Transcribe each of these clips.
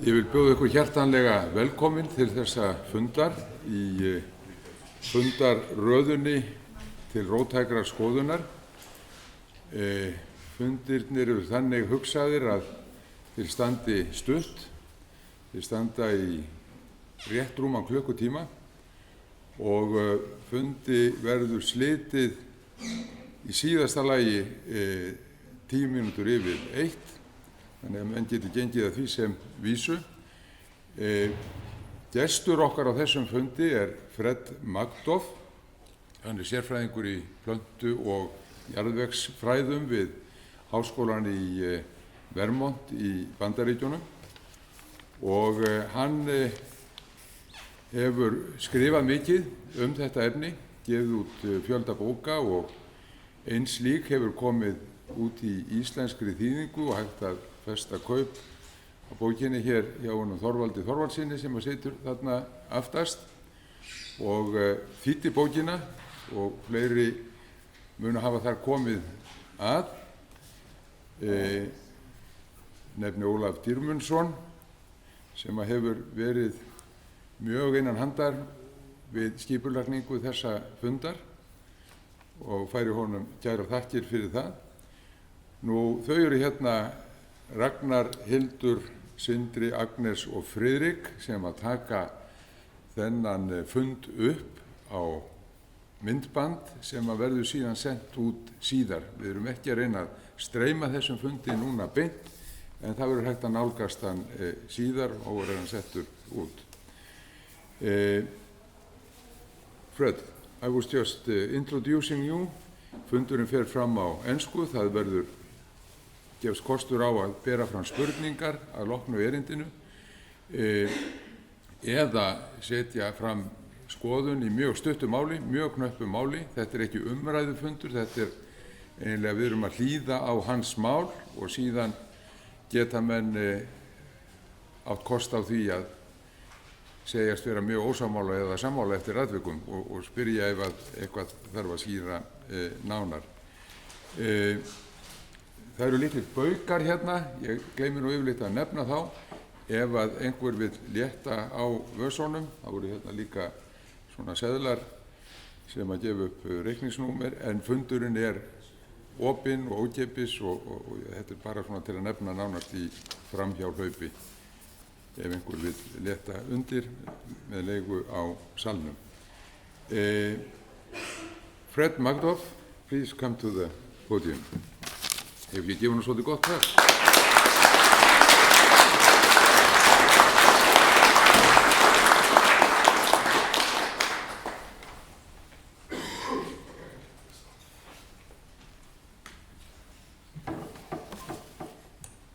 Ég vil bjóða ykkur hjartanlega velkomin til þessa fundar í fundarröðunni til róttækrar skoðunar. Fundirnir eru þannig hugsaðir að þeir standi stutt, þeir standa í rétt rúman klukkutíma og fundi verður slitið í síðasta lagi 10 mínútur yfir 1, þannig að menn getur gengið að því sem vísu. Gestur okkar á þessum fundi Magdoff. Hann sérfræðingur í plöntu og jarðvegsfræðum við háskólann í Vermont í Bandaríkjunum og hann hefur skrifað mikið þetta efni, gefið út fjölda bóka og ein slík hefur komið út í íslenskri þýðingu og hægt að festa kaup á bókinni hér hjá honum Þorvaldi Þorvaldssyni sem situr þarna aftast og þýddi bókina og fleiri munu hafa þar komið að. Nefni Ólaf Dýrmundsson sem hefur verið mjög innan handar við skipulagningu þessa fundar og færi honum kærar þakkir fyrir það. Þau eru hérna Ragnar, Hildur, Sindri, Agnes og Friðrik sem að taka þennan fund upp á myndband sem að verður síðan sent út síðar. Við erum ekki að reyna að streyma þessum fundi núna beint, en það verður hægt að nálgast hann síðar og verður hann settur út. Fred, I was just introducing you. Fundurinn fer fram á ensku, það verður gefst kostur á að bera fram spurningar að loknu erindinu eða setja fram skoðun í mjög stuttu máli, mjög knöppu máli. Þetta ekki umræðufundur, þetta eiginlega við erum að hlýða á hans mál og síðan geta menn átt kost á því að segjast vera mjög ósammála eða sammála eftir atvikum og spyrja ef að eitthvað þarf að skýra nánar. Það eru litlir baukar hérna, ég gleymi yfirleitt að nefna þá. Ef að einhver vill létta á vösunum, það voru hérna líka svona seðlar sem að gefa upp reikningsnúmer, en fundurinn opinn og ókeypis og þetta bara svona til að nefna nánast í framhjáhlaupi ef einhver vill létta undir með leigu á salnum. Fred Magdoff, please come to the podium. Hefur ég gefið nú svolítið gott þar?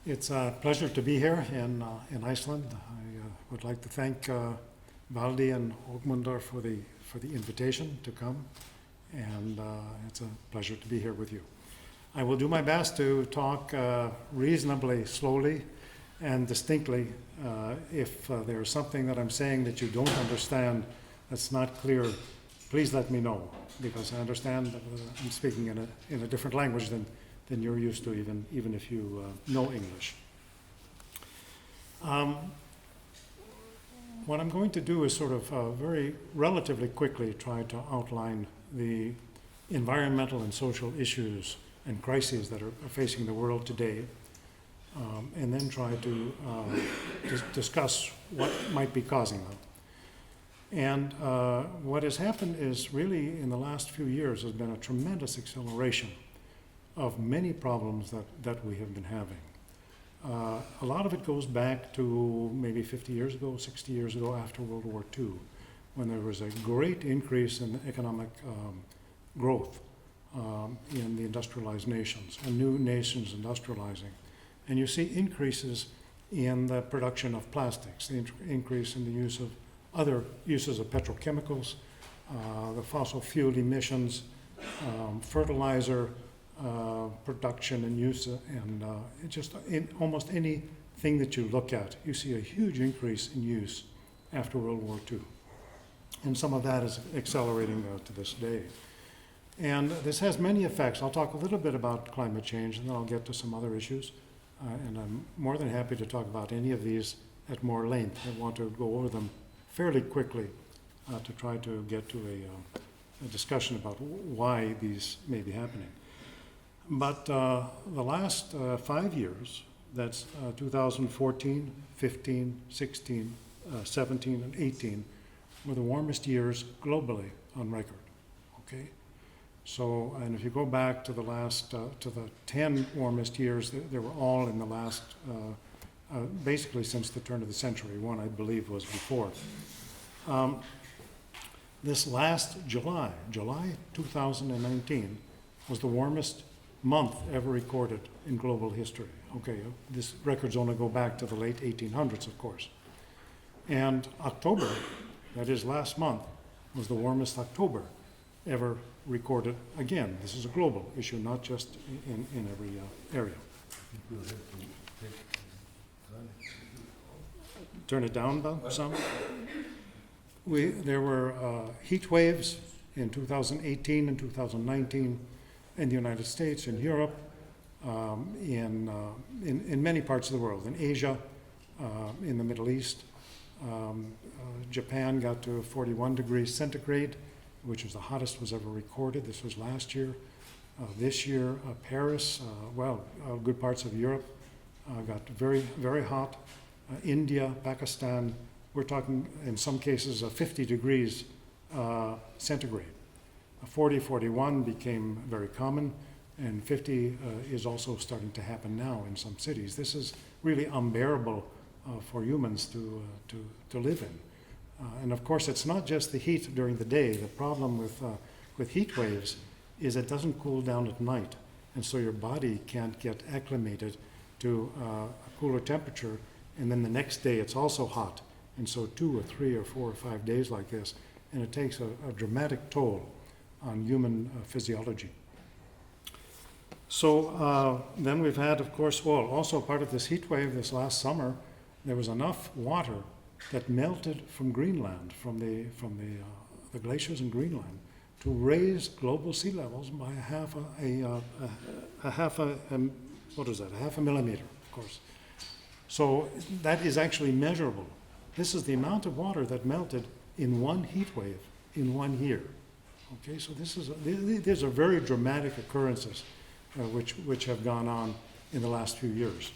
It's a pleasure to be here in Iceland. I would like to thank Valdi and Ogmundar for the invitation to come, and it's a pleasure to be here with you. I will do my best to talk reasonably slowly and distinctly. If there's something that I'm saying that you don't understand, that's not clear, please let me know, because I understand that I'm speaking in a different language than you're used to, even if you know English. What I'm going to do is sort of very relatively quickly try to outline the environmental and social issues and crises that are facing the world today, and then try to discuss what might be causing them. And what has happened is really in the last few years has been a tremendous acceleration of many problems that we have been having. A lot of it goes back to maybe 50 years ago, 60 years ago, after World War II, when there was a great increase in economic growth in the industrialized nations, and new nations industrializing. And you see increases in the production of plastics, the increase in the use of other uses of petrochemicals, the fossil fuel emissions, fertilizer production and use, and just in almost anything that you look at, you see a huge increase in use after World War II. And some of that is accelerating to this day. And this has many effects. I'll talk a little bit about climate change, and then I'll get to some other issues. And I'm more than happy to talk about any of these at more length. I want to go over them fairly quickly to try to get to a discussion about why these may be happening. But the last 5 years, that's 2014, 15, 16, 17, and 18, were the warmest years globally on record, okay? So, and if you go back to the last, to the 10 warmest years, they were all in the last, basically since the turn of the century. One, I believe, was before. This last July 2019, was the warmest month ever recorded in global history. Okay, this records only go back to the late 1800s, of course. And October, that is last month, was the warmest October ever recorded. Again, this is a global issue, not just in every area. Turn it down some. There were heat waves in 2018 and 2019 in the United States, in Europe, in many parts of the world, in Asia, in the Middle East. Japan got to 41 degrees centigrade, which was the hottest was ever recorded. This was last year. This year, Paris, good parts of Europe got very, very hot. India, Pakistan, we're talking in some cases 50 degrees centigrade. 40, 41 became very common, and 50 is also starting to happen now in some cities. This is really unbearable for humans to live in. And of course, it's not just the heat during the day. The problem with heat waves is it doesn't cool down at night, and so your body can't get acclimated to a cooler temperature, and then the next day it's also hot. And so 2 or 3 or 4 or 5 days like this, and it takes a dramatic toll on human physiology. So then we've had, of course, also part of this heat wave this last summer, there was enough water that melted from Greenland, from the glaciers in Greenland, to raise global sea levels by a half a millimeter, of course. So that is actually measurable. This is the amount of water that melted in one heat wave in 1 year. Okay, so these are very dramatic occurrences which have gone on in the last few years.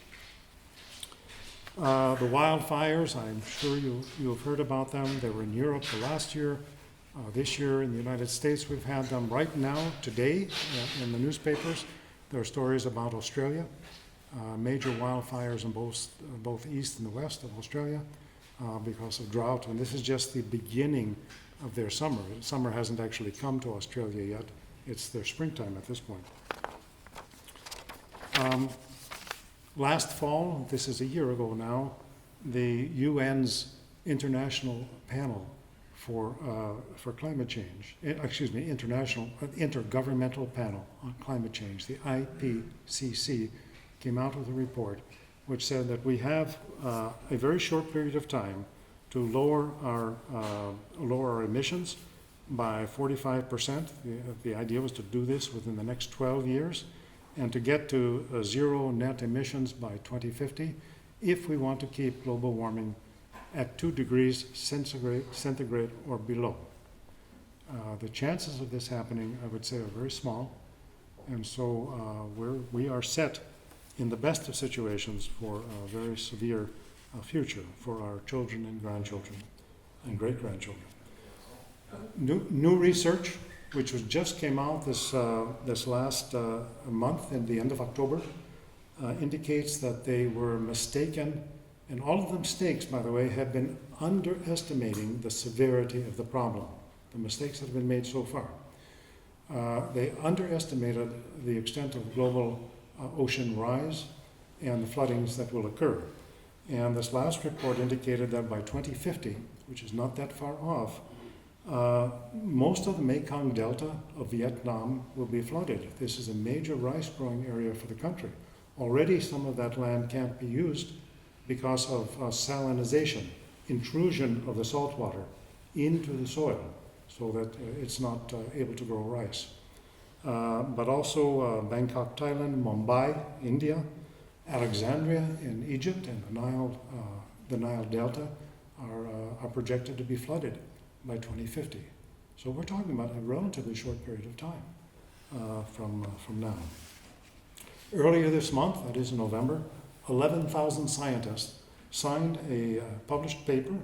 The wildfires, I'm sure you've heard about them. They were in Europe last year. This year in the United States, we've had them right now, today, in the newspapers. There are stories about Australia, major wildfires in both east and the west of Australia because of drought. And this is just the beginning of their summer. Summer hasn't actually come to Australia yet. It's their springtime at this point. Last fall, this is a year ago now, the UN's International Panel for Climate Change, Intergovernmental Panel on Climate Change, the IPCC, came out with a report which said that we have a very short period of time to lower our emissions by 45%. The idea was to do this within the next 12 years and to get to zero net emissions by 2050 if we want to keep global warming at 2 degrees centigrade or below. The chances of this happening, I would say, are very small, and so we are set in the best of situations for a very severe future for our children and grandchildren and great-grandchildren. New research, which just came out this last month at the end of October, indicates that they were mistaken, and all of the mistakes, by the way, have been underestimating the severity of the problem. The mistakes that have been made so far. They underestimated the extent of global ocean rise and the floodings that will occur. And this last report indicated that by 2050, which is not that far off, most of the Mekong Delta of Vietnam will be flooded. This is a major rice growing area for the country. Already some of that land can't be used because of salinization, intrusion of the salt water into the soil so that it's not able to grow rice. But also Bangkok, Thailand, Mumbai, India, Alexandria in Egypt, and the Nile the Nile Delta are projected to be flooded by 2050. So we're talking about a relatively short period of time from now. Earlier this month, that is in November, 11,000 scientists signed a published paper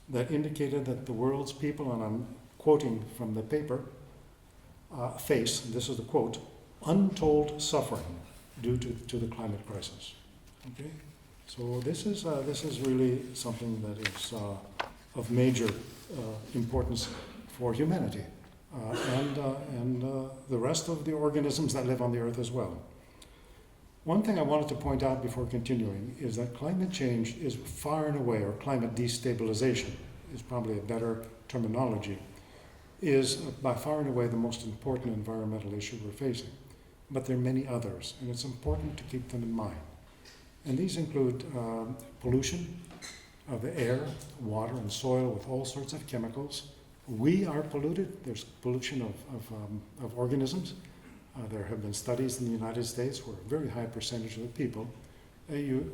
that indicated that the world's people, and I'm quoting from the paper, face, this is the quote, untold suffering due to the climate crisis. Okay, so this is really something that is of major importance for humanity and the rest of the organisms that live on the earth as well. One thing I wanted to point out before continuing is that climate change is far and away, or climate destabilization is probably a better terminology, is by far and away the most important environmental issue we're facing. But there are many others, and it's important to keep them in mind. And these include pollution of the air, water, and soil with all sorts of chemicals. We are polluted. There's pollution of organisms. There have been studies in the United States where a very high percentage of the people,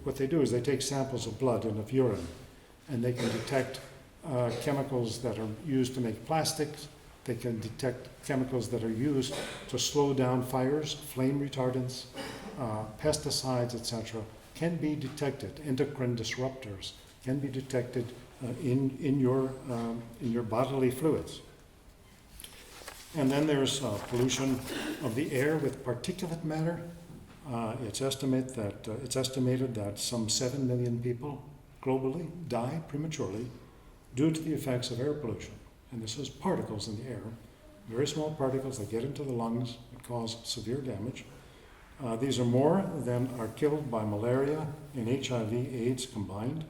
what they do is they take samples of blood and of urine, and they can detect chemicals that are used to make plastics. They can detect chemicals that are used to slow down fires, flame retardants, pesticides, etc. can be detected. Endocrine disruptors can be detected in your bodily fluids. And then there's pollution of the air with particulate matter. It's estimated that some 7 million people globally die prematurely due to the effects of air pollution. And this is particles in the air, very small particles that get into the lungs and cause severe damage. These are more than are killed by malaria and HIV/AIDS combined.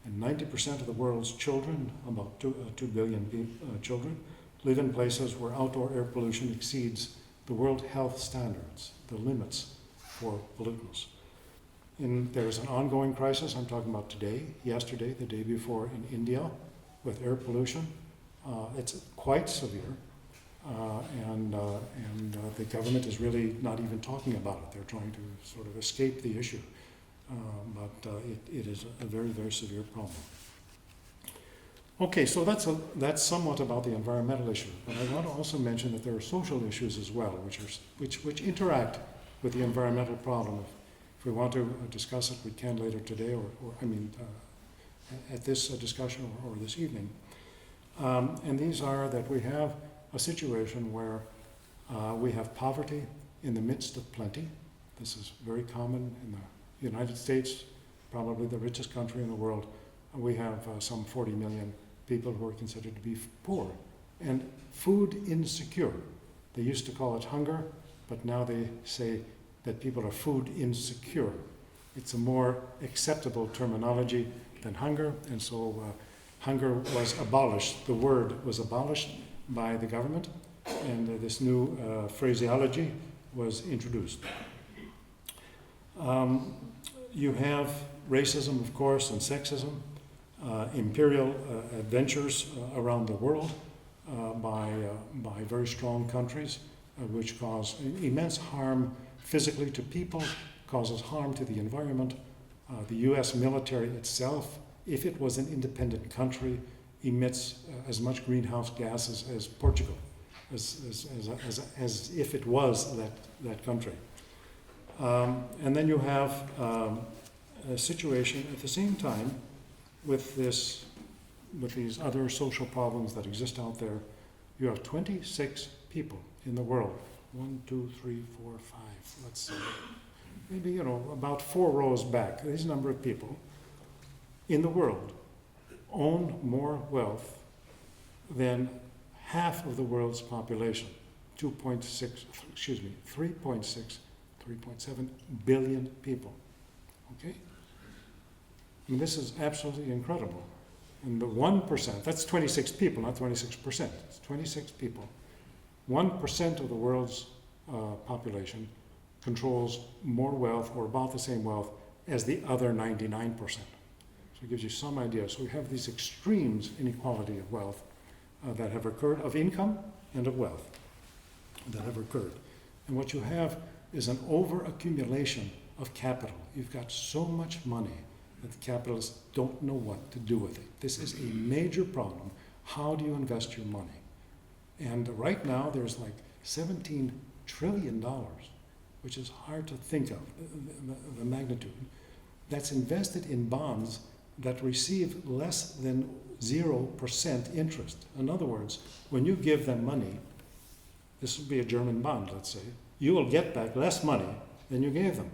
And 90% of the world's children, about 2 billion children, live in places where outdoor air pollution exceeds the World Health Standards, the limits for pollutants. And there's an ongoing crisis I'm talking about today, yesterday, the day before in India with air pollution. It's quite severe, and the government is really not even talking about it. They're trying to sort of escape the issue, but it is a very, very severe problem. Okay, so that's somewhat about the environmental issue, but I want to also mention that there are social issues as well, which interact with the environmental problem. If we want to discuss it, we can later today, or at this discussion or this evening. And these are that we have a situation where we have poverty in the midst of plenty. This is very common in the United States, probably the richest country in the world. We have some 40 million people who are considered to be poor and food insecure. They used to call it hunger, but now they say that people are food insecure. It's a more acceptable terminology than hunger, and so hunger was abolished. The word was abolished by the government, and this new phraseology was introduced. You have racism, of course, and sexism, imperial adventures around the world by very strong countries, which cause immense harm physically to people, causes harm to the environment. The U.S. military itself, if it was an independent country, emits as much greenhouse gases as Portugal, as if it was that country. And then you have a situation at the same time with these other social problems that exist out there. You have 26 people in the world. 1, 2, 3, 4, 5. Let's see. Maybe, about 4 rows back. This number of people in the world own more wealth than half of the world's population. 3.7 billion people. Okay? I mean, this is absolutely incredible. And the 1%, that's 26 people, not 26%. It's 26 people. 1% of the world's population controls more wealth, or about the same wealth, as the other 99%. So it gives you some idea. So we have these extremes inequality of wealth that have occurred, of income and of wealth that have occurred. And what you have is an overaccumulation of capital. You've got so much money that the capitalists don't know what to do with it. This is a major problem. How do you invest your money? And right now there's like $17 trillion, which is hard to think of, the magnitude, that's invested in bonds that receive less than 0% interest. In other words, when you give them money, this would be a German bond, let's say, you will get back less money than you gave them.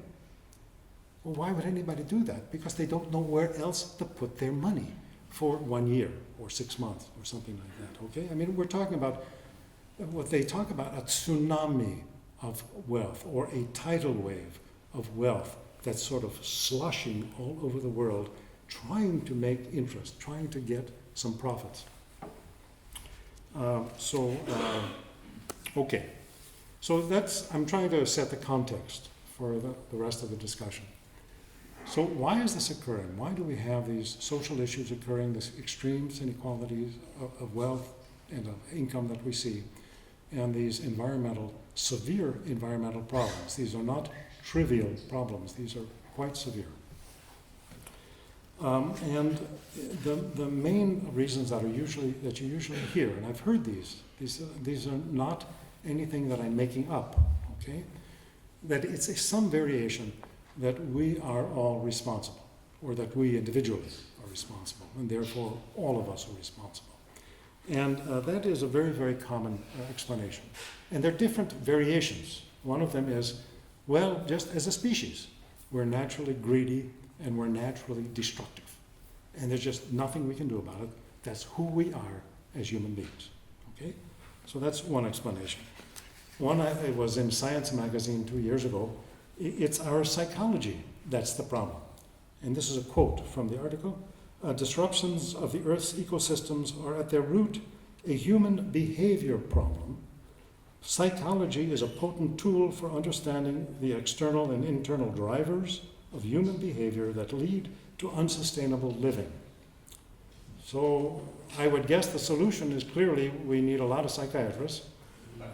Well, why would anybody do that? Because they don't know where else to put their money for 1 year or 6 months or something like that, okay? I mean, we're talking about what they talk about, a tsunami of wealth or a tidal wave of wealth that's sort of slushing all over the world, trying to make interest, trying to get some profits. Okay. So I'm trying to set the context for the rest of the discussion. So why is this occurring? Why do we have these social issues occurring, these extremes inequalities of wealth and of income that we see, and these severe environmental problems? These are not trivial problems. These are quite severe. And the main reasons that you usually hear, and I've heard these are not anything that I'm making up, okay? That it's some variation that we are all responsible, or that we individually are responsible, and therefore all of us are responsible. And that is a very, very common explanation. And there are different variations. One of them is, well, just as a species, we're naturally greedy and we're naturally destructive. And there's just nothing we can do about it. That's who we are as human beings, okay? So that's one explanation. It was in Science magazine 2 years ago. It's our psychology that's the problem. And this is a quote from the article. Disruptions of the Earth's ecosystems are at their root a human behavior problem. Psychology is a potent tool for understanding the external and internal drivers of human behavior that lead to unsustainable living. So I would guess the solution is clearly we need a lot of psychiatrists,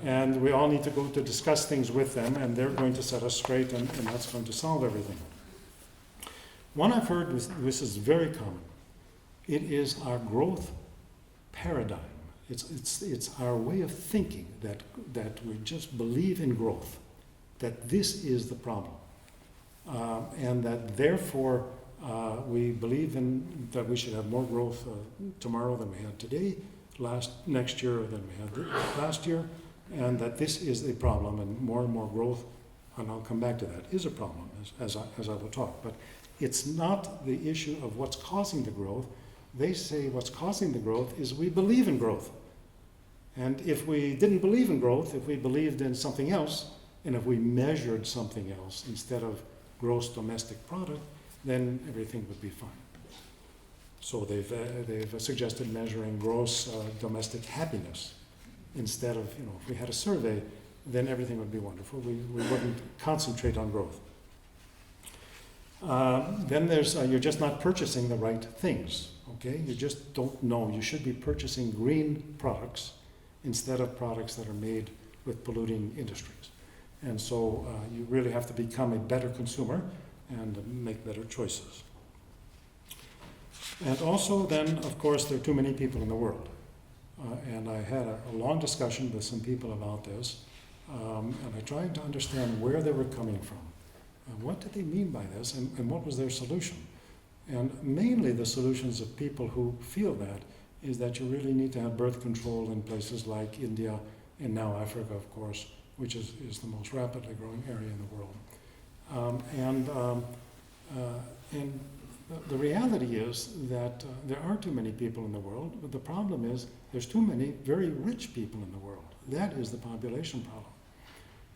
and we all need to go to discuss things with them, and they're going to set us straight, and that's going to solve everything. One I've heard, this is very common, it is our growth paradigm. It's our way of thinking that we just believe in growth, that this is the problem, and that therefore we believe that we should have more growth tomorrow than we had today, next year than we had last year, and that this is a problem, and more growth, and I'll come back to that, is a problem, as I will talk. But it's not the issue of what's causing the growth. They say what's causing the growth is we believe in growth. And if we didn't believe in growth, if we believed in something else, and if we measured something else instead of gross domestic product, then everything would be fine. So they've suggested measuring gross domestic happiness instead of, if we had a survey, then everything would be wonderful. We wouldn't concentrate on growth. Then there's, you're just not purchasing the right things, okay? You just don't know. You should be purchasing green products instead of products that are made with polluting industries. And so you really have to become a better consumer and make better choices. And also then, of course, there are too many people in the world. And I had a long discussion with some people about this, and I tried to understand where they were coming from. What did they mean by this, and what was their solution? And mainly the solutions of people who feel that is that you really need to have birth control in places like India and now Africa, of course, which is the most rapidly growing area in the world. And the reality is that there are too many people in the world, but the problem is there's too many very rich people in the world. That is the population problem.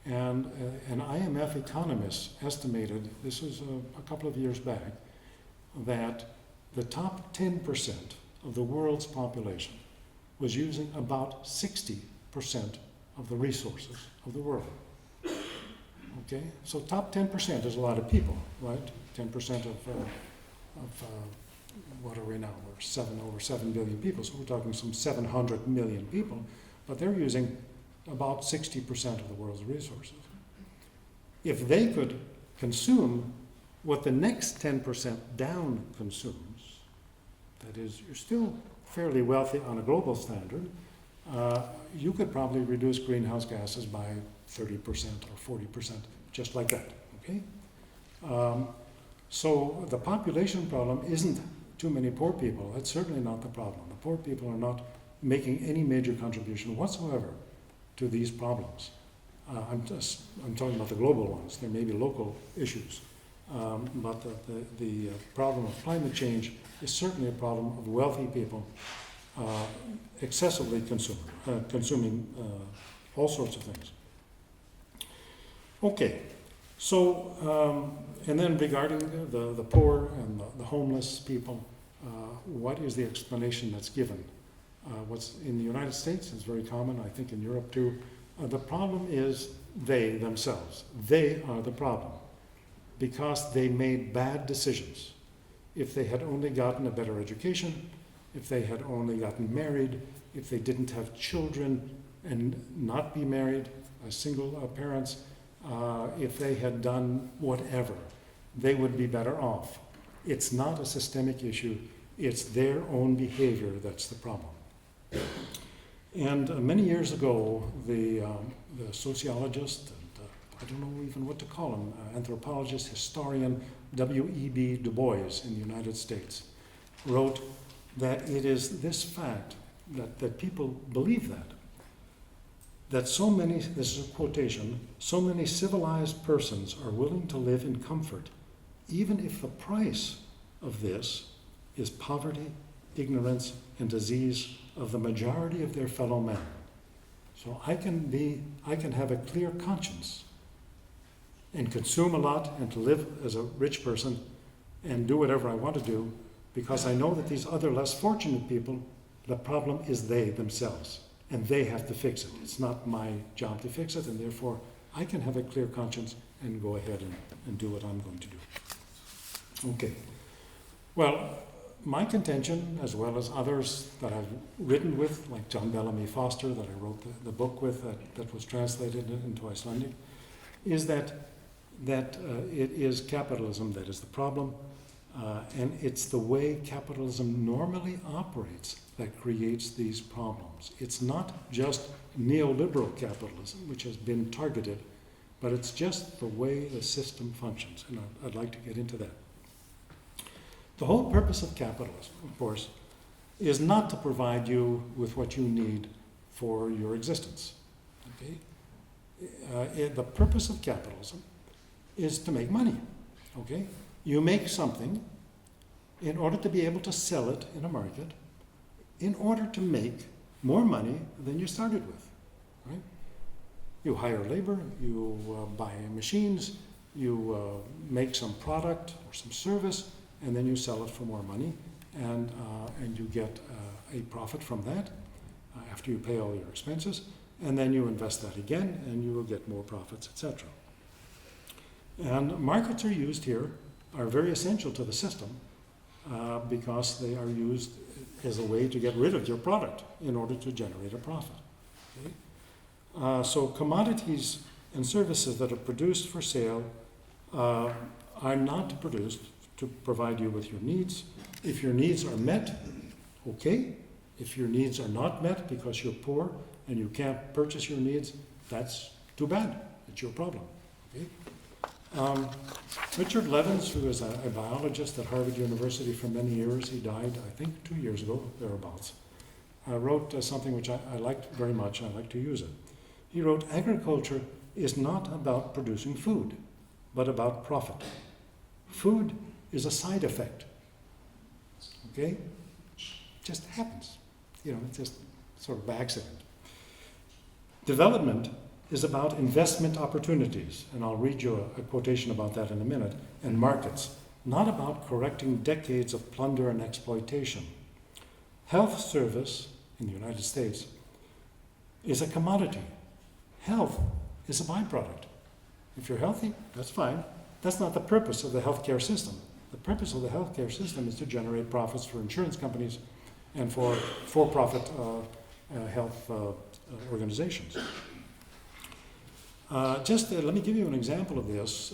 And an IMF economist estimated, this was a couple of years back, that the top 10% of the world's population was using about 60% of the resources of the world. Okay, so top 10% is a lot of people, right? 10% of what are we now? We're over 7 billion people, so we're talking some 700 million people, but they're using about 60% of the world's resources. If they could consume What the next 10% down consumes, that is, you're still fairly wealthy on a global standard, you could probably reduce greenhouse gases by 30% or 40%, just like that, okay? So the population problem isn't too many poor people. That's certainly not the problem. The poor people are not making any major contribution whatsoever to these problems. I'm talking about the global ones. There may be local issues. But the problem of climate change is certainly a problem of wealthy people excessively consuming all sorts of things. Okay, so, and then regarding the poor and the homeless people, what is the explanation that's given? What's in the United States is very common, I think in Europe too. The problem is they themselves. They are the problem because they made bad decisions. If they had only gotten a better education, if they had only gotten married, if they didn't have children and not be married as single parents, if they had done whatever, they would be better off. It's not a systemic issue, it's their own behavior that's the problem. And many years ago, the sociologist, and I don't know even what to call him, anthropologist, historian, W.E.B. Du Bois in the United States, wrote that it is this fact that people believe that so many, this is a quotation, so many civilized persons are willing to live in comfort, even if the price of this is poverty, ignorance, and disease of the majority of their fellow men. So I can have a clear conscience and consume a lot and to live as a rich person and do whatever I want to do because I know that these other less fortunate people, the problem is they themselves and they have to fix it. It's not my job to fix it, and therefore I can have a clear conscience and go ahead and do what I'm going to do. Okay. Well, my contention, as well as others that I've written with, like John Bellamy Foster, that I wrote the book with, that was translated into Icelandic, is that it is capitalism that is the problem, and it's the way capitalism normally operates that creates these problems. It's not just neoliberal capitalism, which has been targeted, but it's just the way the system functions, and I'd like to get into that. The whole purpose of capitalism, of course, is not to provide you with what you need for your existence. Okay? The purpose of capitalism is to make money. Okay? You make something in order to be able to sell it in a market, in order to make more money than you started with. Right? You hire labor, you buy machines, you make some product or some service, and then you sell it for more money, and you get a profit from that after you pay all your expenses, and then you invest that again, and you will get more profits, etc. And markets are used here, are very essential to the system, because they are used as a way to get rid of your product in order to generate a profit. Okay? So commodities and services that are produced for sale are not produced to provide you with your needs. If your needs are met, okay. If your needs are not met because you're poor and you can't purchase your needs, that's too bad. It's your problem. Okay? Richard Levins, who is a biologist at Harvard University for many years, he died, I think, 2 years ago, thereabouts, wrote something which I liked very much, and I like to use it. He wrote, agriculture is not about producing food, but about profit. Food is a side effect. Okay? Just happens. You know, it's just sort of by accident. Development is about investment opportunities, and I'll read you a quotation about that in a minute, and markets, not about correcting decades of plunder and exploitation. Health service in the United States is a commodity. Health is a byproduct. If you're healthy, that's fine. That's not the purpose of the healthcare system. The purpose of the healthcare system is to generate profits for insurance companies and for for-profit health organizations. Let me give you an example of this.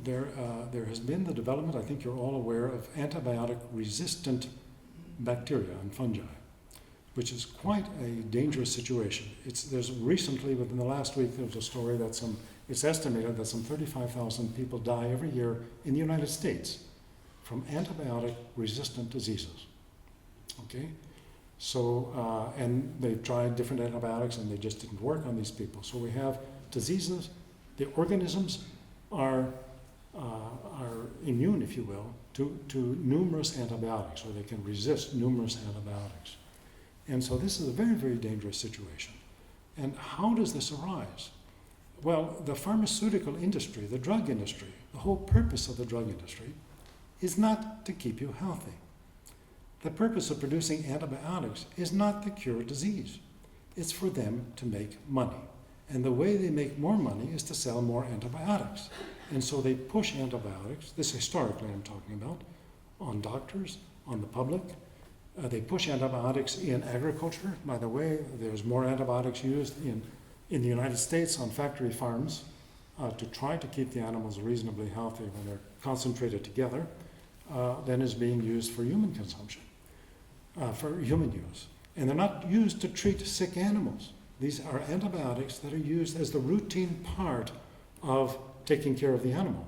There has been the development, I think you're all aware, of antibiotic-resistant bacteria and fungi, which is quite a dangerous situation. There's recently, within the last week, there was a story that it's estimated that some 35,000 people die every year in the United States from antibiotic-resistant diseases. Okay? So, and they've tried different antibiotics and they just didn't work on these people. So we have diseases, the organisms are immune, if you will, to numerous antibiotics, or they can resist numerous antibiotics. And so this is a very, very dangerous situation. And how does this arise? Well, the pharmaceutical industry, the drug industry, the whole purpose of the drug industry is not to keep you healthy. The purpose of producing antibiotics is not to cure disease. It's for them to make money. And the way they make more money is to sell more antibiotics. And so they push antibiotics, this historically I'm talking about, on doctors, on the public. They push antibiotics in agriculture. By the way, there's more antibiotics used in the United States on factory farms to try to keep the animals reasonably healthy when they're concentrated together than is being used for human consumption, for human use. And they're not used to treat sick animals. These are antibiotics that are used as the routine part of taking care of the animal.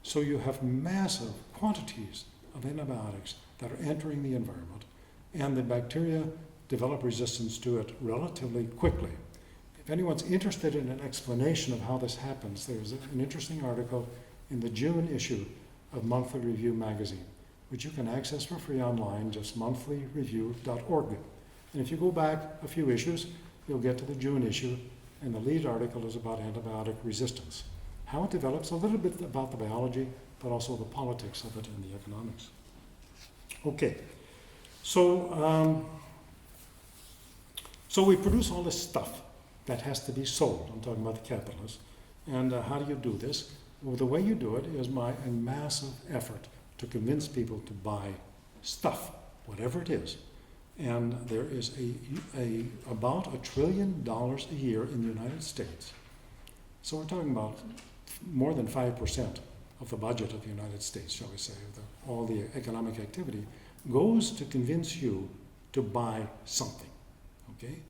So you have massive quantities of antibiotics that are entering the environment, and the bacteria develop resistance to it relatively quickly. If anyone's interested in an explanation of how this happens, there's an interesting article in the June issue of Monthly Review magazine, which you can access for free online, just monthlyreview.org. And if you go back a few issues, you'll get to the June issue, and the lead article is about antibiotic resistance. How it develops, a little bit about the biology, but also the politics of it and the economics. Okay, so we produce all this stuff that has to be sold. I'm talking about the capitalists. And how do you do this? Well, the way you do it is by a massive effort to convince people to buy stuff, whatever it is. And there is about $1 trillion a year in the United States. So we're talking about more than 5% of the budget of the United States, shall we say, of all the economic activity, goes to convince you to buy something, okay?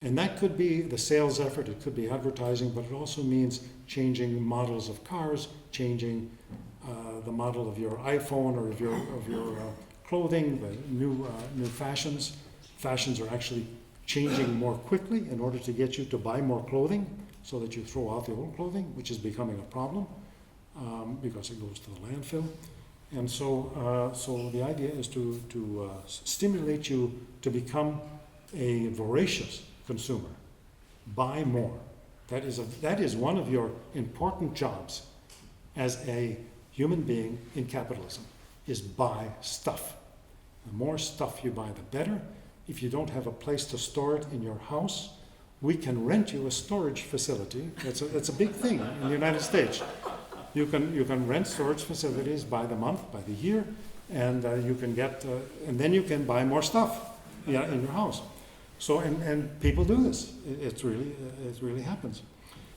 And that could be the sales effort, it could be advertising, but it also means changing models of cars, changing the model of your iPhone or of your clothing, the new fashions. Fashions are actually changing more quickly in order to get you to buy more clothing so that you throw out the old clothing, which is becoming a problem because it goes to the landfill. And so the idea is to stimulate you to become a voracious consumer. Buy more. That is one of your important jobs as a human being in capitalism, is buy stuff. The more stuff you buy, the better. If you don't have a place to store it in your house, we can rent you a storage facility. It's a big thing in the United States. You can rent storage facilities by the month, by the year, and you can get, and then you can buy more stuff in your house. So, and people do this. It really happens.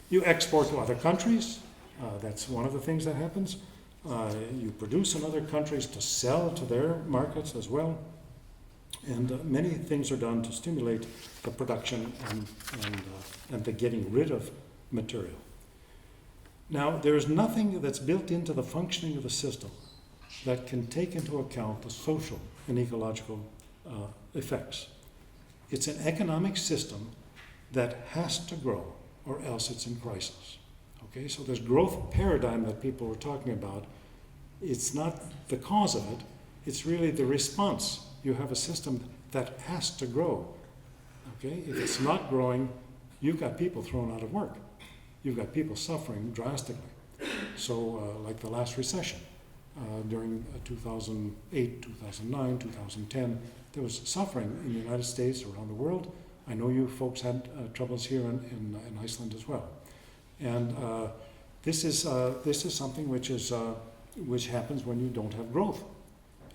You export to other countries. That's one of the things that happens. You produce in other countries to sell to their markets as well. And many things are done to stimulate the production and the getting rid of material. Now, there is nothing that's built into the functioning of the system that can take into account the social and ecological effects. It's an economic system that has to grow, or else it's in crisis. Okay, so this growth paradigm that people were talking about, it's not the cause of it, it's really the response. You have a system that has to grow. Okay, if it's not growing, you've got people thrown out of work. You've got people suffering drastically. So like the last recession, during 2008, 2009, 2010, there was suffering in the United States, around the world. I know you folks had troubles here in Iceland as well. And this is something which happens when you don't have growth.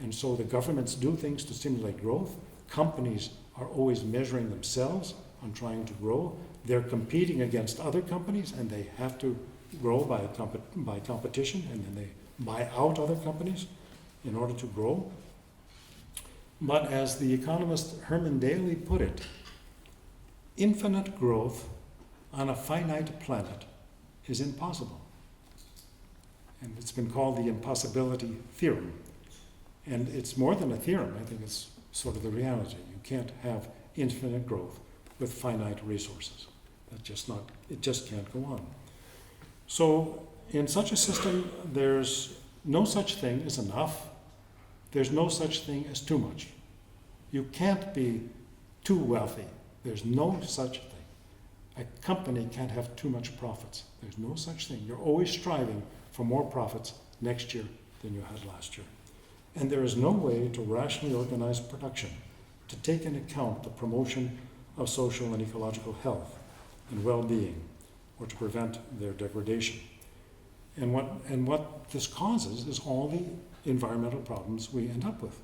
And so the governments do things to stimulate growth. Companies are always measuring themselves on trying to grow. They're competing against other companies, and they have to grow by competition, and then they buy out other companies in order to grow. But as the economist Herman Daly put it, infinite growth on a finite planet is impossible. And it's been called the impossibility theorem. And it's more than a theorem, I think it's sort of the reality. You can't have infinite growth with finite resources. It just can't go on. So in such a system, there's no such thing as enough. There's no such thing as too much. You can't be too wealthy. There's no such thing. A company can't have too much profits. There's no such thing. You're always striving for more profits next year than you had last year. And there is no way to rationally organize production to take into account the promotion of social and ecological health and well-being, or to prevent their degradation. And what this causes is all the environmental problems we end up with,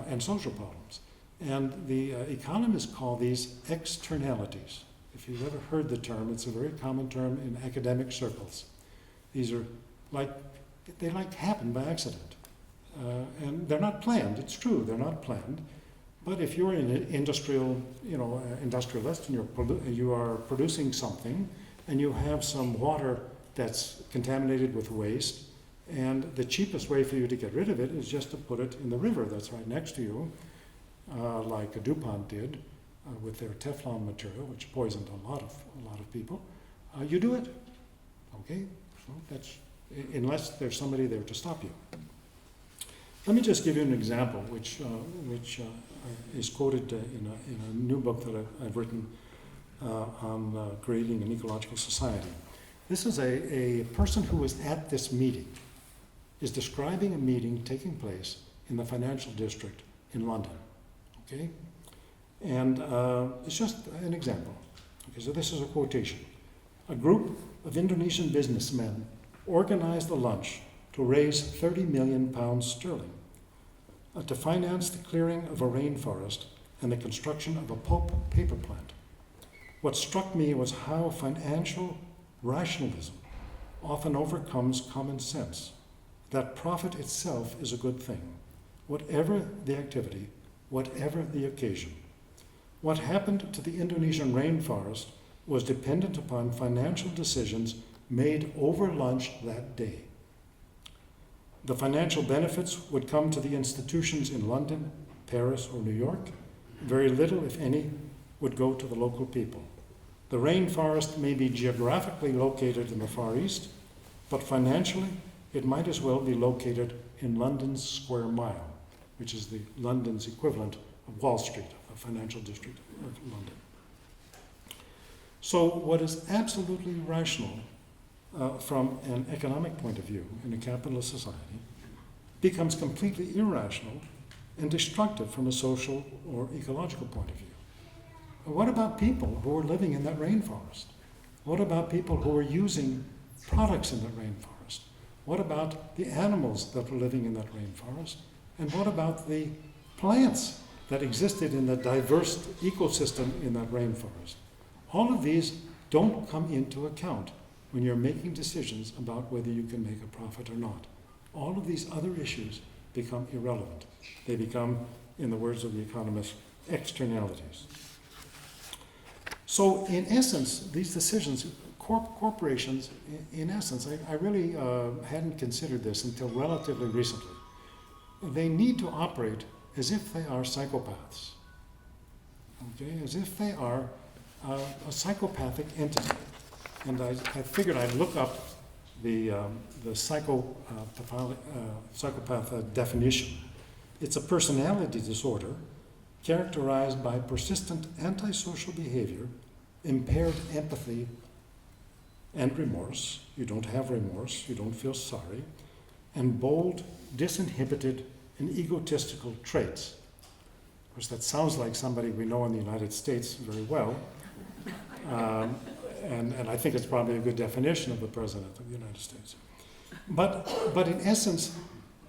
and social problems. And the economists call these externalities. If you've ever heard the term, it's a very common term in academic circles. These are they happen by accident. And they're not planned, it's true, they're not planned. But if you're an industrialist and you are producing something and you have some water that's contaminated with waste, and the cheapest way for you to get rid of it is just to put it in the river that's right next to you, like DuPont did with their Teflon material, which poisoned a lot of people. You do it, okay? So that's unless there's somebody there to stop you. Let me just give you an example, which is quoted in a new book that I've written on creating an ecological society. This is a person who was at this meeting, is describing a meeting taking place in the financial district in London, okay? And it's just an example. Okay, so this is a quotation. A group of Indonesian businessmen organized a lunch to raise 30 million pounds sterling to finance the clearing of a rainforest and the construction of a pulp paper plant. What struck me was how financial rationalism often overcomes common sense, that profit itself is a good thing, whatever the activity, whatever the occasion. What happened to the Indonesian rainforest was dependent upon financial decisions made over lunch that day. The financial benefits would come to the institutions in London, Paris, or New York. Very little, if any, would go to the local people. The rainforest may be geographically located in the Far East, but financially, it might as well be located in London's Square Mile, which is the London's equivalent of Wall Street, a financial district of London. So what is absolutely rational from an economic point of view in a capitalist society becomes completely irrational and destructive from a social or ecological point of view. What about people who are living in that rainforest? What about people who are using products in that rainforest? What about the animals that are living in that rainforest? And what about the plants that existed in the diverse ecosystem in that rainforest? All of these don't come into account when you're making decisions about whether you can make a profit or not. All of these other issues become irrelevant. They become, in the words of the economist, externalities. So in essence, these decisions, corporations, in essence, I really hadn't considered this until relatively recently. They need to operate as if they are psychopaths, okay? As if they are a psychopathic entity. And I figured I'd look up the psychopath definition. It's a personality disorder characterized by persistent antisocial behavior, impaired empathy, and remorse. You don't have remorse, you don't feel sorry, and bold, disinhibited, and egotistical traits. Of course, that sounds like somebody we know in the United States very well. And I think it's probably a good definition of the President of the United States. But in essence,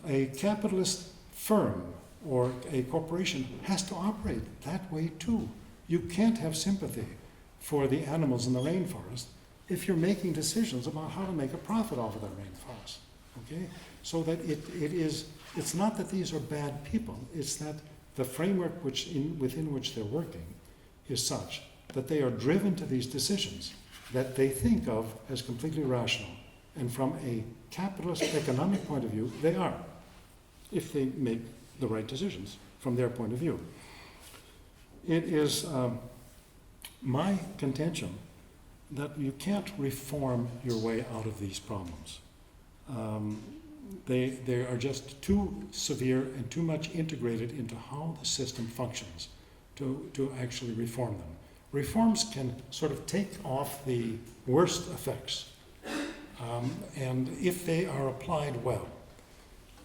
a capitalist firm or a corporation has to operate that way too. You can't have sympathy for the animals in the rainforest if you're making decisions about how to make a profit off of the rainforest. Okay? So that it's not that these are bad people, it's that the framework within which they're working is such that they are driven to these decisions that they think of as completely rational. And from a capitalist economic point of view, they are, if they make the right decisions from their point of view. It is my contention that you can't reform your way out of these problems. They are just too severe and too much integrated into how the system functions to actually reform them. Reforms can sort of take off the worst effects, and if they are applied well.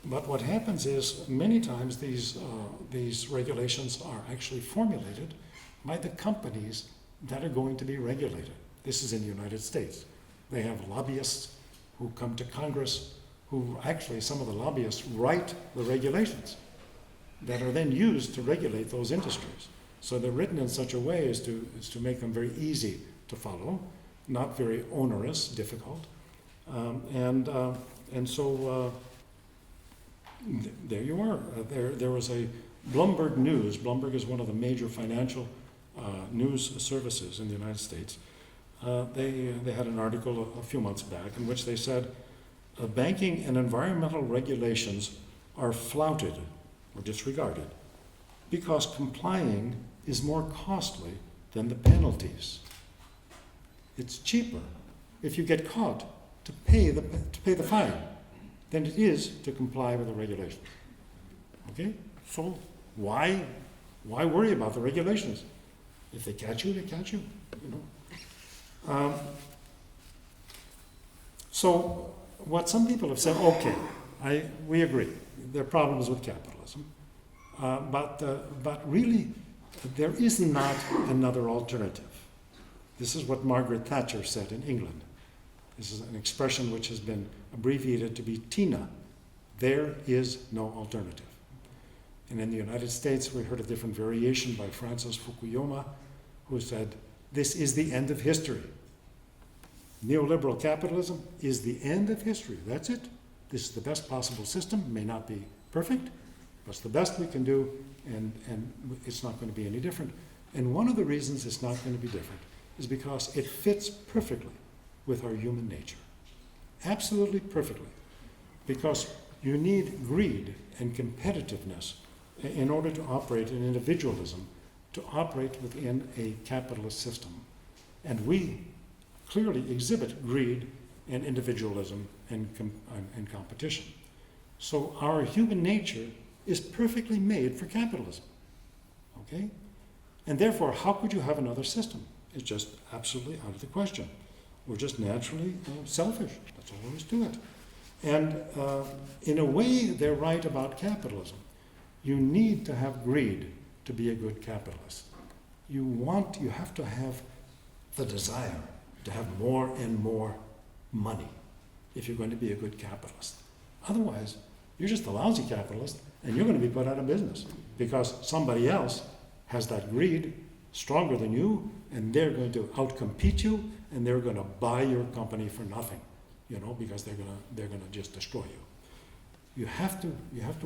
But what happens is many times these regulations are actually formulated by the companies that are going to be regulated. This is in the United States. They have lobbyists who come to Congress, who actually, some of the lobbyists write the regulations that are then used to regulate those industries. So they're written in such a way as to make them very easy to follow, not very onerous, difficult. There you are. There was a Bloomberg News. Bloomberg is one of the major financial news services in the United States. They had an article a few months back in which they said banking and environmental regulations are flouted or disregarded because complying is more costly than the penalties. It's cheaper if you get caught to pay the fine than it is to comply with the regulations. Okay? So why worry about the regulations? If they catch you, they catch you. So what some people have said, okay, we agree. There are problems with capitalism, but really there is not another alternative. This is what Margaret Thatcher said in England. This is an expression which has been abbreviated to be TINA. There is no alternative. And in the United States, we heard a different variation by Francis Fukuyama, who said, this is the end of history. Neoliberal capitalism is the end of history. That's it. This is the best possible system. It may not be perfect, but it's the best we can do, and it's not going to be any different. And one of the reasons it's not going to be different is because it fits perfectly with our human nature. Absolutely perfectly. Because you need greed and competitiveness in order to operate in individualism, to operate within a capitalist system. And we clearly exhibit greed and individualism and competition. So our human nature is perfectly made for capitalism. Okay? And therefore, how could you have another system? It's just absolutely out of the question. We're just naturally selfish. That's all there is to it. And in a way, they're right about capitalism. You need to have greed to be a good capitalist. You have to have the desire to have more and more money if you're going to be a good capitalist. Otherwise, you're just a lousy capitalist and you're going to be put out of business because somebody else has that greed stronger than you, and they're going to outcompete you, and they're going to buy your company for nothing, because they're going to just destroy you. You have to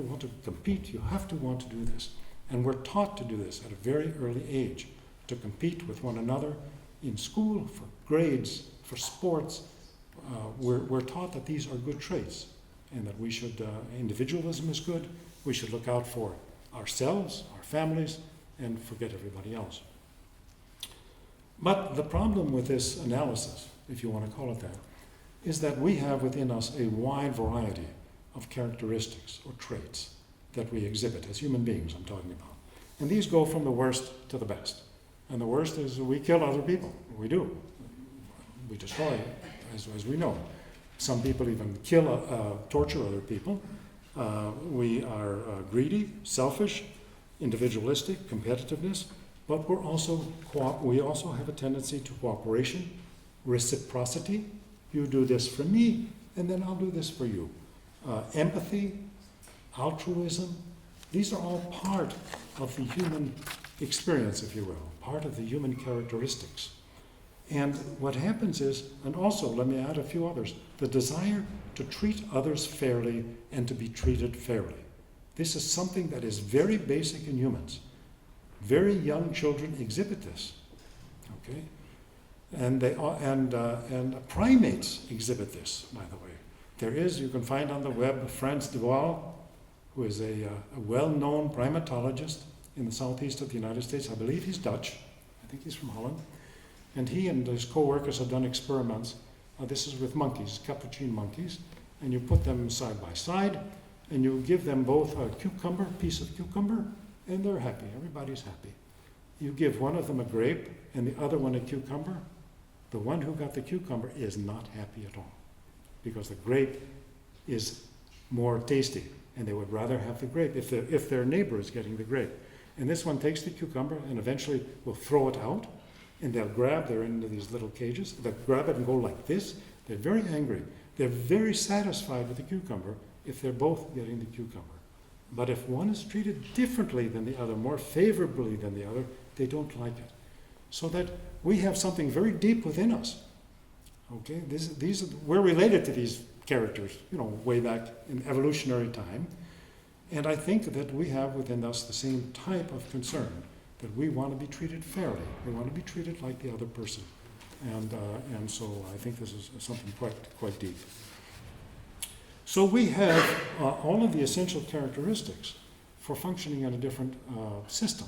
want to compete. You have to want to do this, and we're taught to do this at a very early age, to compete with one another in school, for grades, for sports. We're taught that these are good traits, and that we should individualism is good. We should look out for ourselves, our families, and forget everybody else. But the problem with this analysis, if you want to call it that, is that we have within us a wide variety of characteristics or traits that we exhibit as human beings, I'm talking about. And these go from the worst to the best. And the worst is we kill other people. We do. We destroy, as we know. Some people even torture other people. We are greedy, selfish, individualistic, competitiveness, but we also have a tendency to cooperation, reciprocity. You do this for me, and then I'll do this for you. Empathy, altruism, these are all part of the human experience, if you will, part of the human characteristics. And what happens is, and also let me add a few others, the desire to treat others fairly and to be treated fairly. This is something that is very basic in humans. Very young children exhibit this, okay? And primates exhibit this, by the way. There is, you can find on the web, Frans de Waal, who is a well-known primatologist in the southeast of the United States. I believe he's Dutch. I think he's from Holland. And he and his co-workers have done experiments. This is with monkeys, capuchin monkeys. And you put them side by side, and you give them both a piece of cucumber, and they're happy. Everybody's happy. You give one of them a grape and the other one a cucumber. The one who got the cucumber is not happy at all, because the grape is more tasty, and they would rather have the grape if their neighbor is getting the grape. And this one takes the cucumber and eventually will throw it out, and they're into these little cages. They'll grab it and go like this. They're very angry. They're very satisfied with the cucumber if they're both getting the cucumber. But if one is treated differently than the other, more favorably than the other, they don't like it. So that we have something very deep within us. Okay, we're related to these characters, way back in evolutionary time. And I think that we have within us the same type of concern, that we want to be treated fairly. We want to be treated like the other person. And so I think this is something quite deep. So we have all of the essential characteristics for functioning in a different system.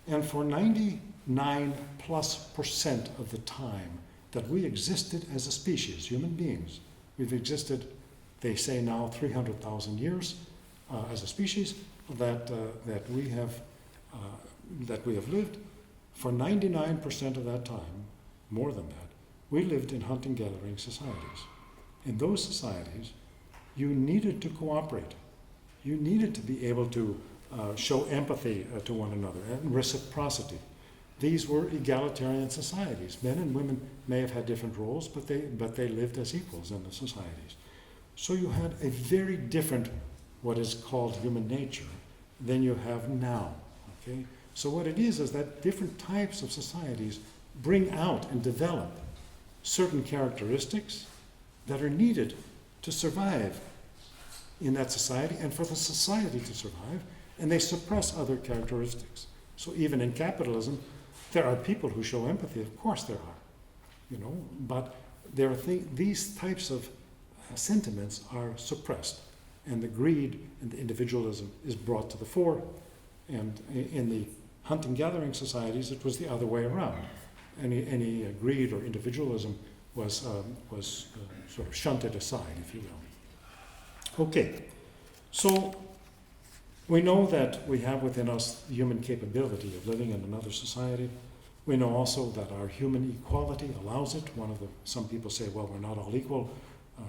And for 99+% of the time that we existed as a species, human beings, we've existed, they say now, 300,000 years as a species, that we have lived. For 99% of that time, more than that, we lived in hunting-gathering societies. In those societies, you needed to cooperate. You needed to be able to show empathy to one another and reciprocity. These were egalitarian societies. Men and women may have had different roles, but they lived as equals in the societies. So you had a very different, what is called human nature, than you have now. Okay? So what it is that different types of societies bring out and develop certain characteristics that are needed to survive in that society and for the society to survive, and they suppress other characteristics. So even in capitalism, there are people who show empathy, of course there are, but there are these types of sentiments are suppressed, and the greed and the individualism is brought to the fore. And in the hunting-gathering societies, it was the other way around. Any greed or individualism was sort of shunted aside, if you will. Okay, so we know that we have within us the human capability of living in another society. We know also that our human equality allows it. Some people say, well, we're not all equal.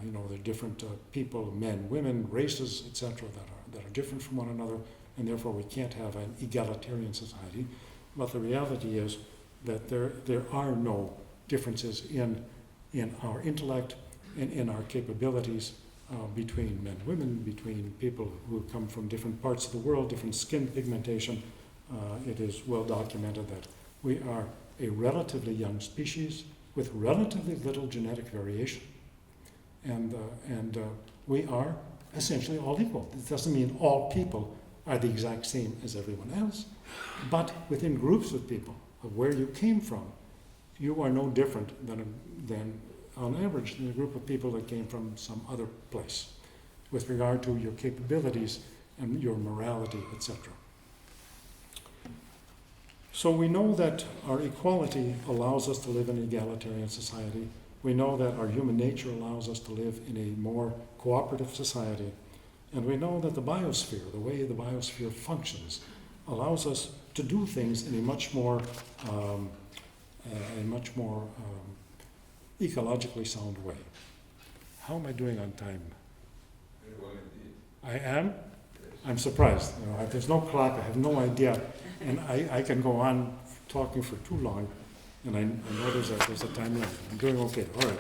There are different people, men, women, races, etc., that are different from one another, and therefore we can't have an egalitarian society. But the reality is that there are no differences in our intellect and in our capabilities between men and women, between people who come from different parts of the world, different skin pigmentation. It is well documented that we are a relatively young species with relatively little genetic variation. And we are essentially all equal. It doesn't mean all people are the exact same as everyone else, but within groups of people, of where you came from, you are no different than on average, than a group of people that came from some other place, with regard to your capabilities and your morality, etc. So we know that our equality allows us to live in an egalitarian society. We know that our human nature allows us to live in a more cooperative society. And we know that the biosphere, the way the biosphere functions, allows us to do things in a much more ecologically sound way. How am I doing on time? Very well indeed. I am? I'm surprised. There's no clock. I have no idea. And I can go on talking for too long. And I know there's a time limit. I'm doing okay. All right.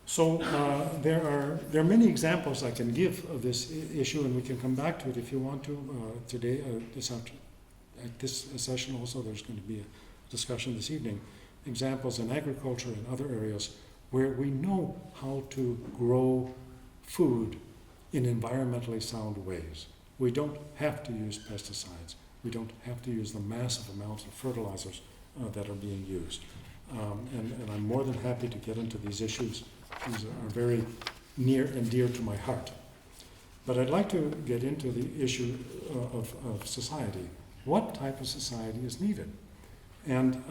So there are many examples I can give of this issue, and we can come back to it if you want to today, at this session also, there's going to be a discussion this evening, examples in agriculture and other areas where we know how to grow food in environmentally sound ways. We don't have to use pesticides. We don't have to use the massive amounts of fertilizers that are being used. And I'm more than happy to get into these issues. These are very near and dear to my heart. But I'd like to get into the issue of society. What type of society is needed? And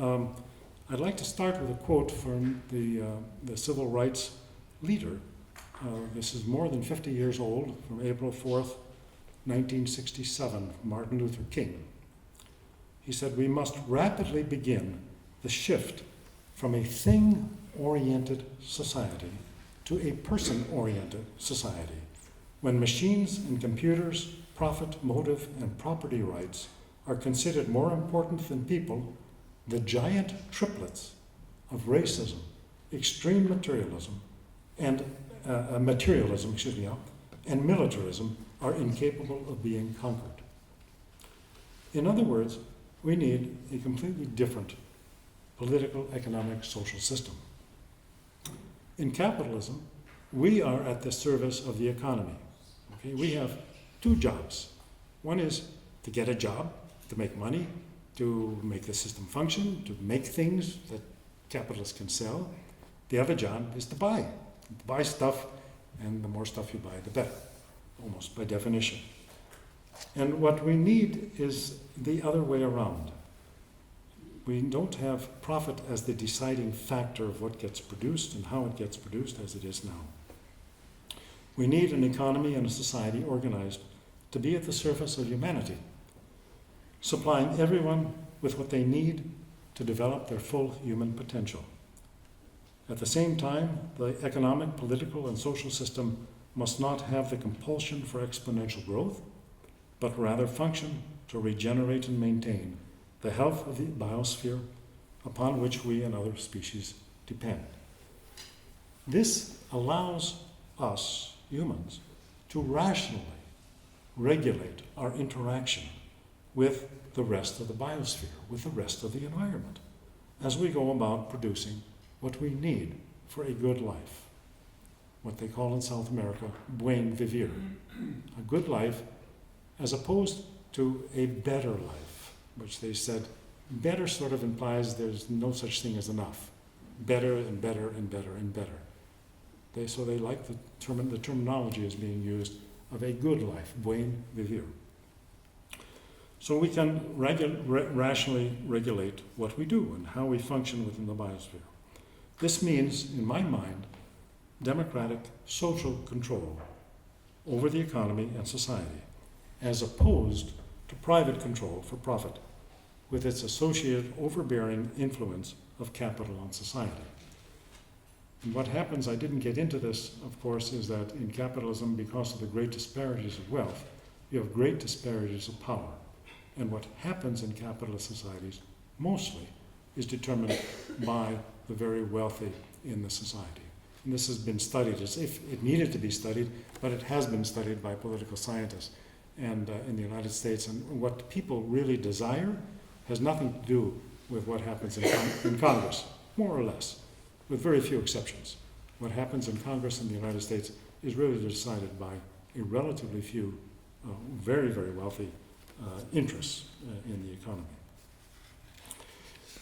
I'd like to start with a quote from the civil rights leader. This is more than 50 years old, from April 4th, 1967, Martin Luther King. He said, "We must rapidly begin the shift from a thing-oriented society to a person-oriented society, when machines and computers, profit, motive, and property rights are considered more important than people, the giant triplets of racism, extreme materialism, and militarism are incapable of being conquered." In other words, we need a completely different political, economic, social system. In capitalism, we are at the service of the economy. Okay? We have two jobs. One is to get a job, to make money, to make the system function, to make things that capitalists can sell. The other job is to buy stuff, and the more stuff you buy, the better, almost by definition. And what we need is the other way around. We don't have profit as the deciding factor of what gets produced and how it gets produced as it is now. We need an economy and a society organized to be at the surface of humanity, supplying everyone with what they need to develop their full human potential. At the same time, the economic, political, and social system must not have the compulsion for exponential growth, but rather function to regenerate and maintain the health of the biosphere upon which we and other species depend. This allows us, humans, to rationally regulate our interaction with the rest of the biosphere, with the rest of the environment, as we go about producing what we need for a good life. What they call in South America, buen vivir. A good life as opposed to a better life, which they said better sort of implies there's no such thing as enough. Better and better and better and better. So they like the terminology is being used of a good life, buen vivir. So we can rationally regulate what we do and how we function within the biosphere. This means, in my mind, democratic social control over the economy and society, as opposed to private control for profit, with its associated overbearing influence of capital on society. And what happens, I didn't get into this, of course, is that in capitalism, because of the great disparities of wealth, you have great disparities of power. And what happens in capitalist societies, mostly, is determined by the very wealthy in the society. And this has been studied as if it needed to be studied, but it has been studied by political scientists and in the United States. And what people really desire has nothing to do with what happens in Congress, more or less, with very few exceptions. What happens in Congress in the United States is really decided by a relatively few, very, very wealthy interests in the economy.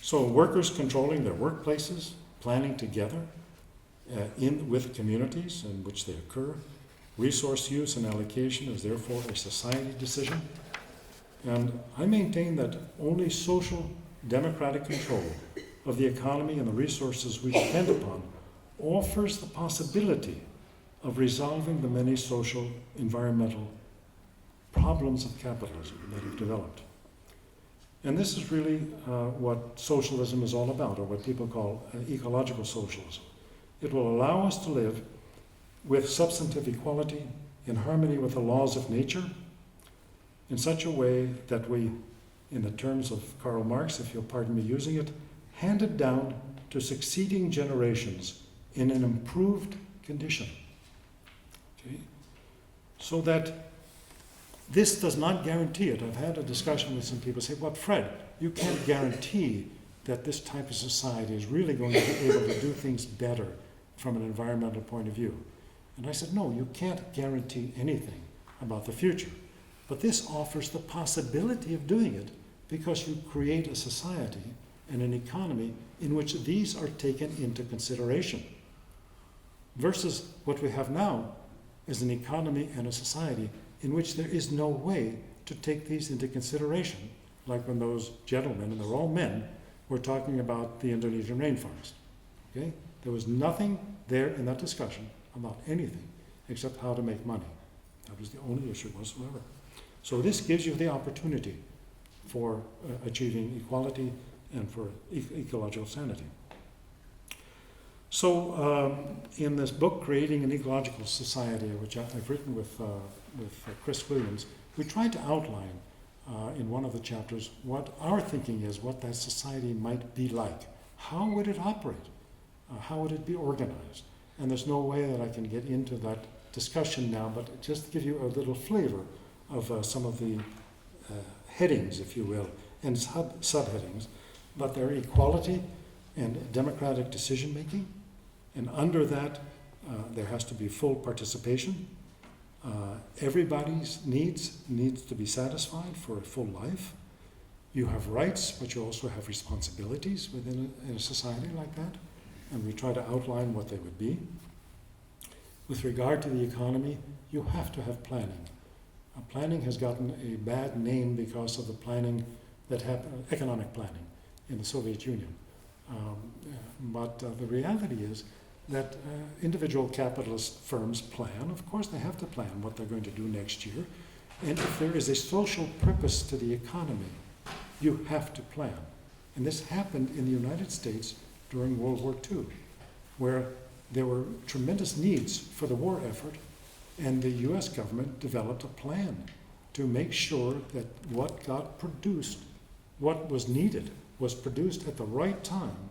So workers controlling their workplaces, planning together with communities in which they occur. Resource use and allocation is therefore a society decision. And I maintain that only social democratic control of the economy and the resources we depend upon offers the possibility of resolving the many social, environmental problems of capitalism that have developed. And this is really what socialism is all about, or what people call ecological socialism. It will allow us to live with substantive equality in harmony with the laws of nature in such a way that we, in the terms of Karl Marx, if you'll pardon me using it, hand it down to succeeding generations in an improved condition. Okay? So that This does not guarantee it. I've had a discussion with some people say, well, Fred, you can't guarantee that this type of society is really going to be able to do things better from an environmental point of view. And I said, no, you can't guarantee anything about the future. But this offers the possibility of doing it because you create a society and an economy in which these are taken into consideration. Versus what we have now is an economy and a society in which there is no way to take these into consideration, like when those gentlemen, and they're all men, were talking about the Indonesian rainforest. Okay? There was nothing there in that discussion about anything except how to make money. That was the only issue whatsoever. So this gives you the opportunity for achieving equality and for ecological sanity. So in this book, Creating an Ecological Society, which I've written with Chris Williams, we tried to outline in one of the chapters what our thinking is, what that society might be like. How would it operate? How would it be organized? And there's no way that I can get into that discussion now, but just to give you a little flavor of some of the headings, if you will, and subheadings. But they're equality and democratic decision making. And under that, there has to be full participation. Everybody's needs to be satisfied for a full life. You have rights, but you also have responsibilities within a society like that. And we try to outline what they would be. With regard to the economy, you have to have planning. Planning has gotten a bad name because of the planning that happened, economic planning in the Soviet Union. But the reality is that individual capitalist firms plan. Of course, they have to plan what they're going to do next year. And if there is a social purpose to the economy, you have to plan. And this happened in the United States during World War II, where there were tremendous needs for the war effort, and the US government developed a plan to make sure that what got produced, what was needed, was produced at the right time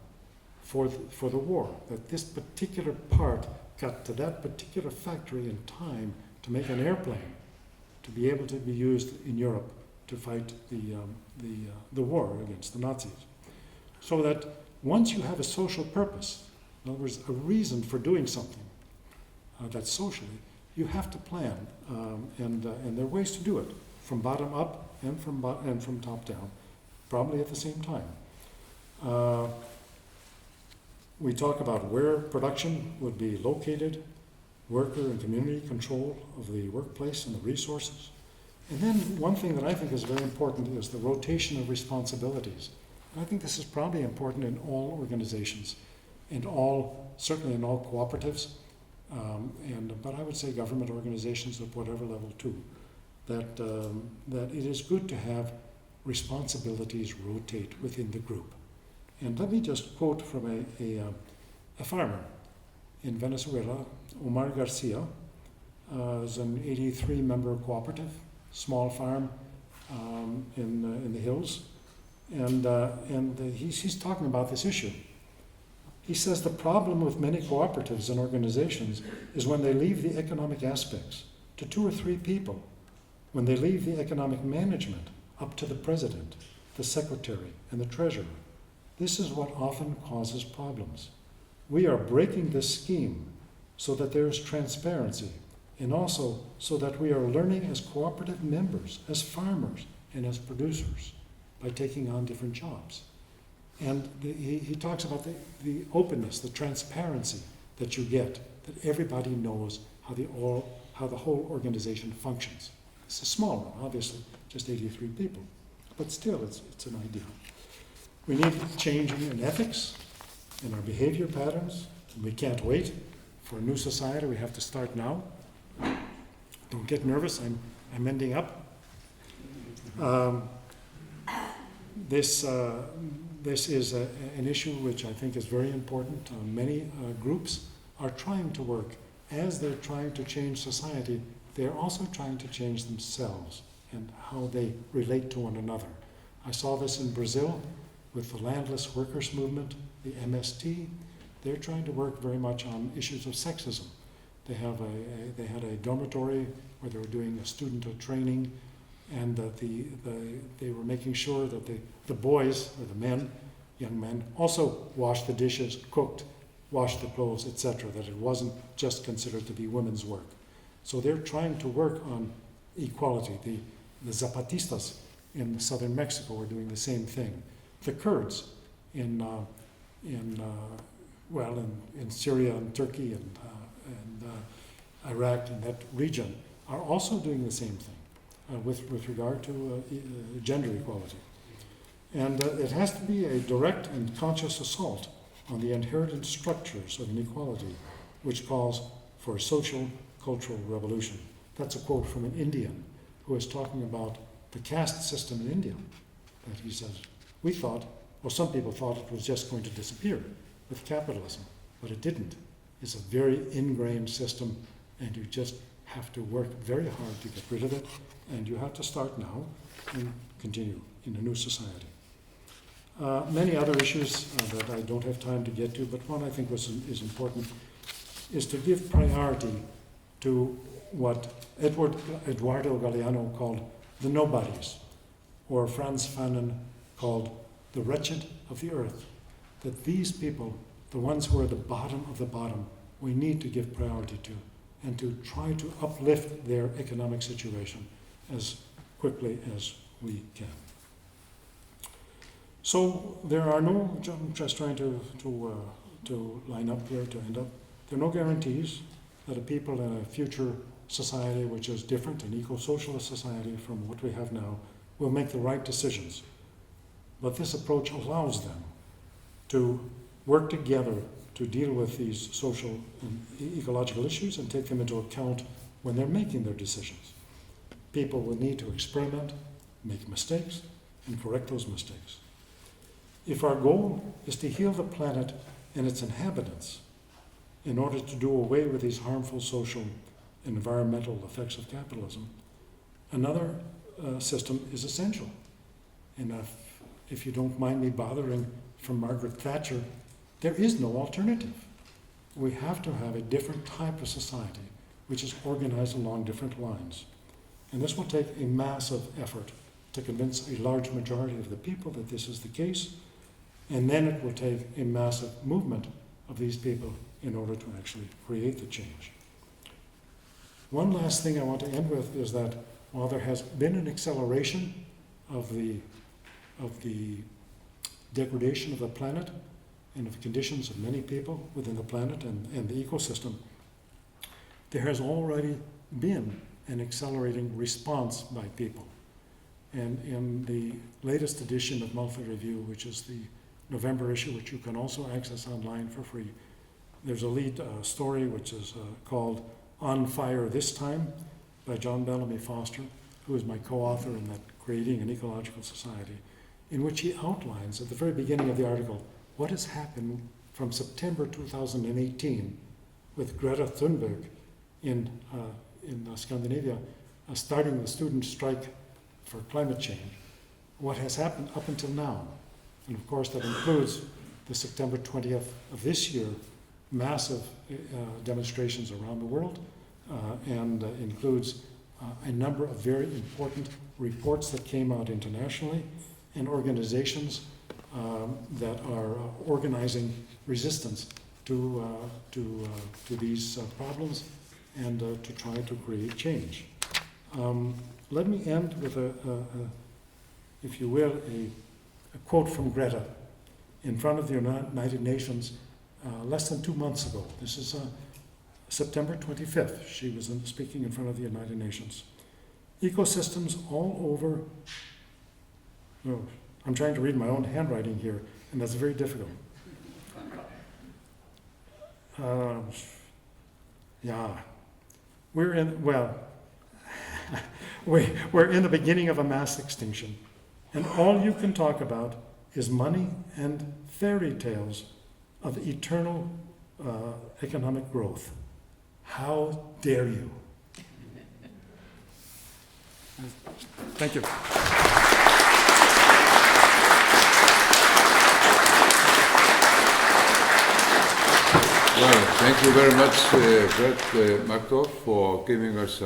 for the war, that this particular part got to that particular factory in time to make an airplane to be able to be used in Europe to fight the war against the Nazis. So that once you have a social purpose, in other words, a reason for doing something that's socially, you have to plan, and there are ways to do it, from bottom up and from top down, probably at the same time. We talk about where production would be located, worker and community control of the workplace and the resources. And then one thing that I think is very important is the rotation of responsibilities. And I think this is probably important in all organizations, and certainly in all cooperatives, but I would say government organizations of whatever level too, that it is good to have responsibilities rotate within the group. And let me just quote from a farmer in Venezuela, Omar Garcia, is an 83-member cooperative, small farm in the hills, and he's talking about this issue. He says the problem with many cooperatives and organizations is when they leave the economic aspects to 2 or 3 people, when they leave the economic management up to the president, the secretary, and the treasurer. This is what often causes problems. We are breaking this scheme so that there is transparency, and also so that we are learning as cooperative members, as farmers, and as producers by taking on different jobs. And he talks about the openness, the transparency that you get, that everybody knows how the whole organization functions. It's a small one, obviously, just 83 people, but still it's an idea. We need change in ethics, in our behavior patterns. We can't wait for a new society. We have to start now. Don't get nervous, I'm ending up. This is an issue which I think is very important. Many groups are trying to work. As they're trying to change society, they're also trying to change themselves and how they relate to one another. I saw this in Brazil with the landless workers movement, the MST. They're trying to work very much on issues of sexism. They had a dormitory where they were doing a student training, and that they were making sure that the boys, or the men, young men, also washed the dishes, cooked, washed the clothes, etc., that it wasn't just considered to be women's work. So they're trying to work on equality. The Zapatistas in southern Mexico were doing the same thing. The Kurds in Syria and Turkey and Iraq and that region are also doing the same thing with regard to gender equality. And it has to be a direct and conscious assault on the inherent structures of inequality, which calls for a social cultural revolution. That's a quote from an Indian who is talking about the caste system in India. That he says, some people thought it was just going to disappear with capitalism, but it didn't. It's a very ingrained system, and you just have to work very hard to get rid of it, and you have to start now and continue in a new society. Many other issues that I don't have time to get to, but one I think is important, is to give priority to what Eduardo Galeano called the nobodies, or Franz Fanon called the wretched of the earth. That these people, the ones who are the bottom of the bottom, we need to give priority to, and to try to uplift their economic situation as quickly as we can. So there are no, I'm just trying to line up here, to end up, there are no guarantees that a people in a future society which is different, an eco-socialist society from what we have now, will make the right decisions. But this approach allows them to work together to deal with these social and ecological issues and take them into account when they're making their decisions. People will need to experiment, make mistakes, and correct those mistakes. If our goal is to heal the planet and its inhabitants in order to do away with these harmful social and environmental effects of capitalism, another system is essential. And if you don't mind me bothering, from Margaret Thatcher, there is no alternative. We have to have a different type of society which is organized along different lines. And this will take a massive effort to convince a large majority of the people that this is the case, and then it will take a massive movement of these people in order to actually create the change. One last thing I want to end with is that while there has been an acceleration of the degradation of the planet and of the conditions of many people within the planet and the ecosystem, there has already been an accelerating response by people. And in the latest edition of Monthly Review, which is the November issue, which you can also access online for free, there's a lead story which is called On Fire This Time by John Bellamy Foster, who is my co-author in that Creating an Ecological Society, in which he outlines at the very beginning of the article what has happened from September 2018 with Greta Thunberg in Scandinavia, starting the student strike for climate change, what has happened up until now. And of course that includes the September 20th of this year massive demonstrations around the world, and includes a number of very important reports that came out internationally, and organizations that are organizing resistance to these problems and to try to create change. Let me end with if you will, a quote from Greta in front of the United Nations less than 2 months ago. This is September 25th. She was speaking in front of the United Nations. Ecosystems all over, I'm trying to read my own handwriting here, and that's very difficult. We're in the beginning of a mass extinction, and all you can talk about is money and fairy tales of eternal economic growth. How dare you? Thank you. Well, thank you very much, Fred Magdoff, for giving us